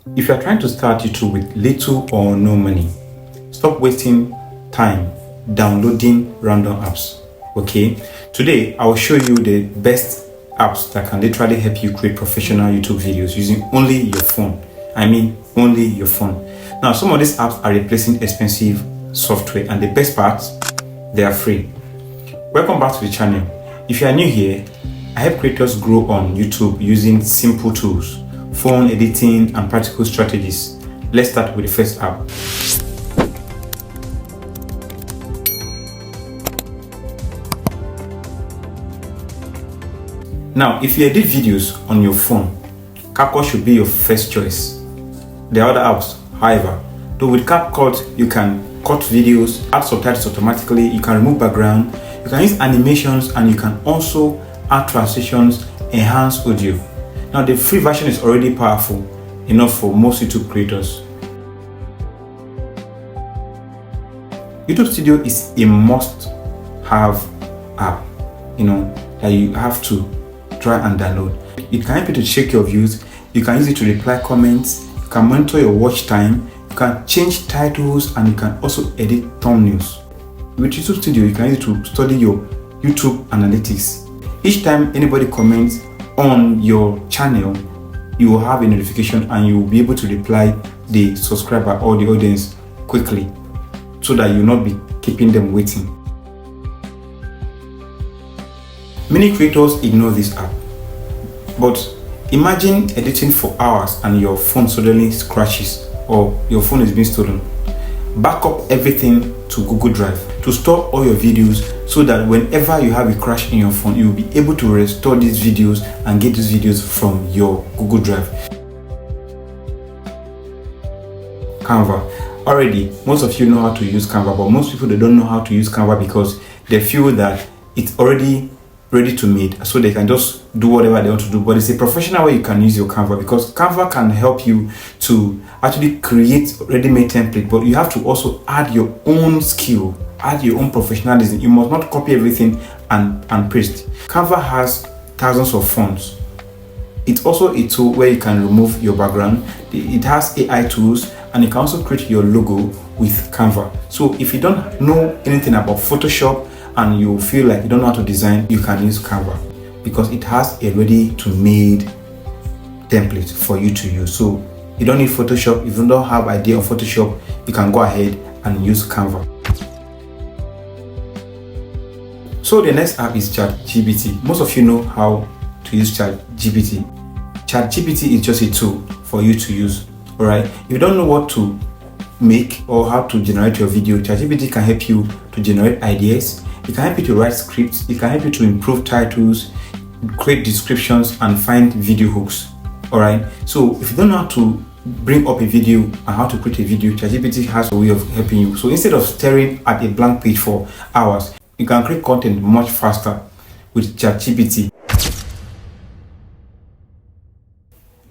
If you are trying to start YouTube with little or no money, stop wasting time downloading random apps. Okay, today I will show you the best apps that can literally help you create professional YouTube videos using only your phone. I mean only your phone. Now, some of these apps are replacing expensive software, and the best part, they are free. Welcome back to the channel. If you are new here, I help creators grow on YouTube using simple tools, phone editing, and practical strategies. Let's start with the first app. Now, if you edit videos on your phone, CapCut should be your first choice. There are other apps, however, though with CapCut you can cut videos, add subtitles automatically, you can remove background, you can use animations, and you can also add transitions, enhance audio. Now, the free version is already powerful enough for most YouTube creators. YouTube Studio is a must-have app, that you have to try and download. It can help you to check your views, you can use it to reply comments, you can monitor your watch time, you can change titles, and you can also edit thumbnails. With YouTube Studio, you can use it to study your YouTube analytics. Each time anybody comments on your channel, you will have a notification and you will be able to reply the subscriber or the audience quickly, so that you will not be keeping them waiting. Many creators ignore this app, but imagine editing for hours and your phone suddenly crashes or your phone is being stolen. Back up everything to Google Drive to store all your videos, so that whenever you have a crash in your phone, you will be able to restore these videos and get these videos from your Google Drive. Canva. Already, most of you know how to use Canva, but most people, they don't know how to use Canva because they feel that it's already ready to made, so they can just do whatever they want to do. But it's a professional way you can use your Canva, because Canva can help you to actually create ready-made template, but you have to also add your own skill, add your own professionalism. You must not copy everything and paste. Canva has thousands of fonts. It's also a tool where you can remove your background. It has AI tools, and you can also create your logo with Canva. So if you don't know anything about Photoshop and you feel like you don't know how to design, you can use Canva because it has a ready-to-made template for you to use. So you don't need Photoshop. If you don't have idea of Photoshop, you can go ahead and use Canva. So the next app is ChatGPT. Most of you know how to use ChatGPT. ChatGPT is just a tool for you to use. Alright, if you don't know what to make or how to generate your video, ChatGPT can help you to generate ideas. It can help you to write scripts. It can help you to improve titles, create descriptions, and find video hooks. Alright, so if you don't know how to bring up a video and how to create a video, ChatGPT has a way of helping you. So instead of staring at a blank page for hours, you can create content much faster with ChatGPT.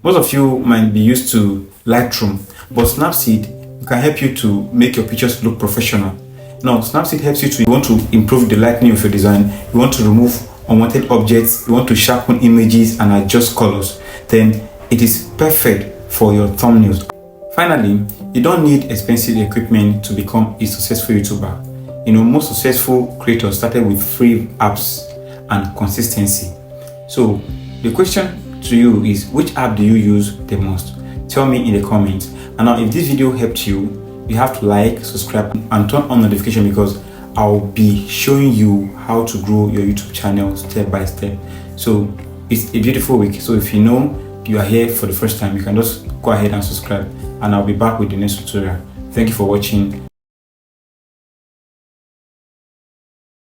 Most of you might be used to Lightroom, but Snapseed can help you to make your pictures look professional. Now, Snapseed helps you to, you want to improve the lighting of your design, you want to remove unwanted objects, you want to sharpen images and adjust colors, then it is perfect for your thumbnails. Finally, you don't need expensive equipment to become a successful YouTuber. Most successful creators started with free apps and consistency. So the question to you is, which app do you use the most? Tell me in the comments. And now, if this video helped you, you have to like, subscribe, and turn on notification, because I'll be showing you how to grow your YouTube channel step by step. So it's a beautiful week. So if you are here for the first time, you can just go ahead and subscribe, and I'll be back with the next tutorial. Thank you for watching.